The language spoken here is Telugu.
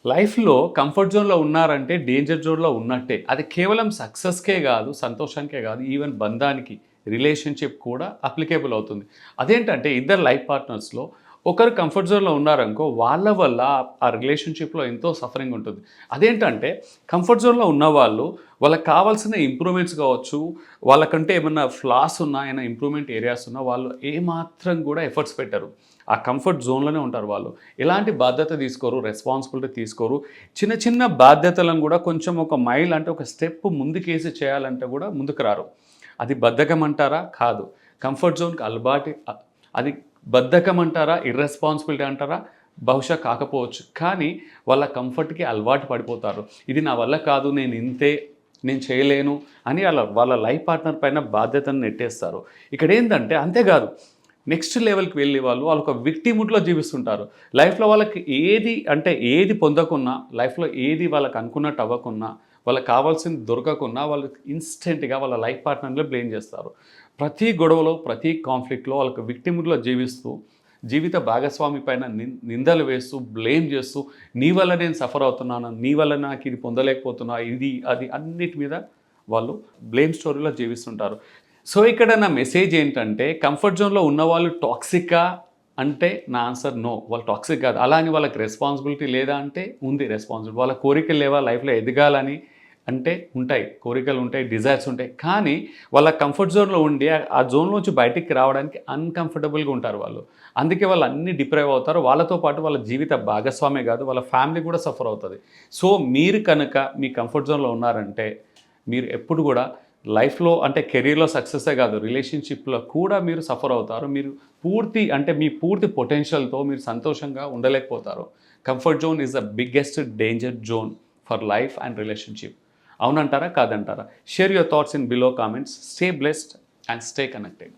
లైఫ్‌లో కంఫర్ట్ జోన్‌లో ఉన్నారంటే డేంజర్ జోన్‌లో ఉన్నట్టే. అది కేవలం సక్సెస్‌కే గాదు, సంతోషానికే గాదు, ఈవెన్ బంధానికి, రిలేషన్‌షిప్ కూడా అప్లికేబుల్ అవుతుంది. అదేంటంటే ఇద్దరు లైఫ్ పార్ట్నర్స్‌లో ఒకరు కంఫర్ట్ జోన్‌లో ఉన్నారనుకో, వాళ్ళ వల్ల ఆ రిలేషన్‌షిప్‌లో ఎంతో సఫరింగ్ ఉంటుంది. అదేంటంటే కంఫర్ట్ జోన్‌లో ఉన్నవాళ్ళు వాళ్ళకి కావాల్సిన ఇంప్రూవ్‌మెంట్స్ కావచ్చు, వాళ్ళకంటే ఏమన్నా ఫ్లాస్ ఉన్నా, ఏమైనా ఇంప్రూవ్‌మెంట్ ఏరియాస్ ఉన్నా వాళ్ళు ఏమాత్రం కూడా ఎఫర్ట్స్ పెట్టరు. ఆ కంఫర్ట్ జోన్‌లోనే ఉంటారు వాళ్ళు. ఎలాంటి బాధ్యత తీసుకోరు, రెస్పాన్సిబిలిటీ తీసుకోరు. చిన్న చిన్న బాధ్యతలను కూడా కొంచెం ఒక మైల్ అంటే ఒక స్టెప్ ముందుకేసి చేయాలంటే కూడా ముందుకు రారు. అది బద్ధకం అంటారా? కాదు. కంఫర్ట్ జోన్‌కి అది బద్ధకం అంటారా? ఇర్రెస్పాన్సిబిలిటీ అంటారా? బహుశా కాకపోవచ్చు. కానీ వాళ్ళ కంఫర్ట్‌కి అలవాటు పడిపోతారు. ఇది నా వల్ల కాదు, నేను ఇంతే, నేను చేయలేను అని వాళ్ళ లైఫ్ పార్ట్నర్ పైన బాధ్యతను నెట్టేస్తారు. ఇక్కడేందంటే అంతేకాదు, నెక్స్ట్ లెవెల్‌కి వెళ్ళి వాళ్ళొక విక్టిమ్‌హుడ్‌లో జీవిస్తుంటారు. లైఫ్‌లో వాళ్ళకి ఏది పొందకున్నా, లైఫ్‌లో ఏది వాళ్ళకి అనుకున్నట్టు అవ్వకున్నా, వాళ్ళకి కావాల్సింది దొరకకున్నా, వాళ్ళు ఇన్‌స్టంట్‌గా వాళ్ళ లైఫ్ పార్ట్నర్‌నే బ్లేమ్ చేస్తారు. ప్రతి గొడవలో, ప్రతి కాన్‌ఫ్లిక్ట్‌లో వాళ్ళొక విక్టిమ్‌హుడ్‌లో జీవిస్తూ, జీవిత భాగస్వామి పైన నిందలు వేస్తూ, బ్లేమ్ చేస్తూ, నీ వల్ల నేను సఫర్ అవుతున్నాను, నీ వల్ల నాకు ఇది పొందలేకపోతున్నా, ఇది, అది అన్నిటి మీద వాళ్ళు బ్లేమ్ స్టోరీలో జీవిస్తుంటారు. సో, ఇక్కడ నా మెసేజ్ ఏంటంటే, కంఫర్ట్ జోన్‌లో ఉన్నవాళ్ళు టాక్సికా అంటే, నా ఆన్సర్ నో. వాళ్ళు టాక్సిక్ కాదు. అలా అని వాళ్ళకి రెస్పాన్సిబిలిటీ లేదా అంటే, ఉంది రెస్పాన్సిబిలిటీ. వాళ్ళ కోరికలు లేవా లైఫ్‌లో ఎదగాలని అంటే ఉంటాయి. కోరికలు ఉంటాయి, డిజైర్స్ ఉంటాయి. కానీ వాళ్ళ కంఫర్ట్ జోన్‌లో ఉండి, ఆ జోన్‌లోంచి బయటికి రావడానికి అన్‌కంఫర్టబుల్‌గా ఉంటారు వాళ్ళు. అందుకే వాళ్ళు అన్నీ డిప్రైవ్ అవుతారు. వాళ్ళతో పాటు వాళ్ళ జీవిత భాగస్వామే కాదు, వాళ్ళ ఫ్యామిలీ కూడా సఫర్ అవుతది. సో, మీరు కనుక మీ కంఫర్ట్ జోన్‌లో ఉన్నారంటే, మీరు ఎప్పుడు కూడా లైఫ్‌లో అంటే కెరియర్‌లో సక్సెస్సే కాదు, రిలేషన్‌షిప్‌లో కూడా మీరు సఫర్ అవుతారు. మీరు మీ పూర్తి పొటెన్షియల్‌తో మీరు సంతోషంగా ఉండలేకపోతారు. Comfort zone is the biggest danger zone for life and relationship. అవునంటారా? కాదంటారా? Share your thoughts in below comments. Stay blessed and stay connected.